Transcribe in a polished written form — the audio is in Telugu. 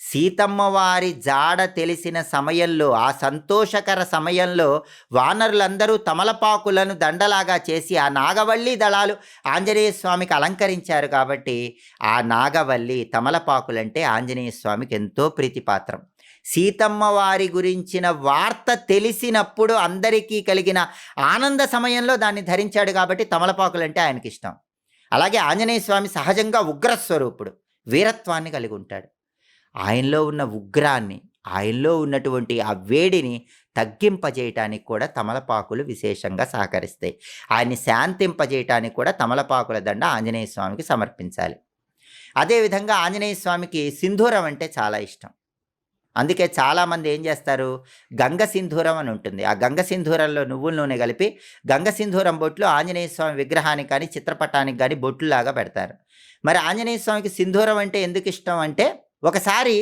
సీతమ్మ వారి జాడ తెలిసిన సమయంలో, ఆ సంతోషకర సమయంలో వానరులందరూ తమలపాకులను దండలాగా చేసి ఆ నాగవల్లి దళాలు ఆంజనేయ స్వామికి అలంకరించారు కాబట్టి ఆ నాగవల్లి తమలపాకులంటే ఆంజనేయ స్వామికి ఎంతో ప్రీతిపాత్రం. సీతమ్మ వారి గురించిన వార్త తెలిసినప్పుడు అందరికీ కలిగిన ఆనంద సమయంలో దాన్ని ధరించాడు కాబట్టి తమలపాకులంటే ఆయనకి ఇష్టం. అలాగే ఆంజనేయ స్వామి సహజంగా ఉగ్రస్వరూపుడు, వీరత్వాన్ని కలిగి ఉంటాడు. ఆయనలో ఉన్న ఉగ్రాన్ని, ఆయనలో ఉన్నటువంటి ఆ వేడిని తగ్గింపజేయటానికి కూడా తమలపాకులు విశేషంగా సహకరిస్తాయి. ఆయన్ని శాంతింపజేయటానికి కూడా తమలపాకుల దండ ఆంజనేయ స్వామికి సమర్పించాలి. అదేవిధంగా ఆంజనేయ స్వామికి సింధూరం అంటే చాలా ఇష్టం. అందుకే చాలామంది ఏం చేస్తారు, గంగ సింధూరం అని ఉంటుంది. ఆ గంగ సింధూరంలో నువ్వుల నూనె కలిపి గంగ సింధూరం బొట్లు ఆంజనేయ స్వామి విగ్రహానికి కానీ చిత్రపటానికి కానీ బొట్టులాగా పెడతారు. మరి ఆంజనేయ స్వామికి సింధూరం అంటే ఎందుకు ఇష్టం అంటే, ఒకసారి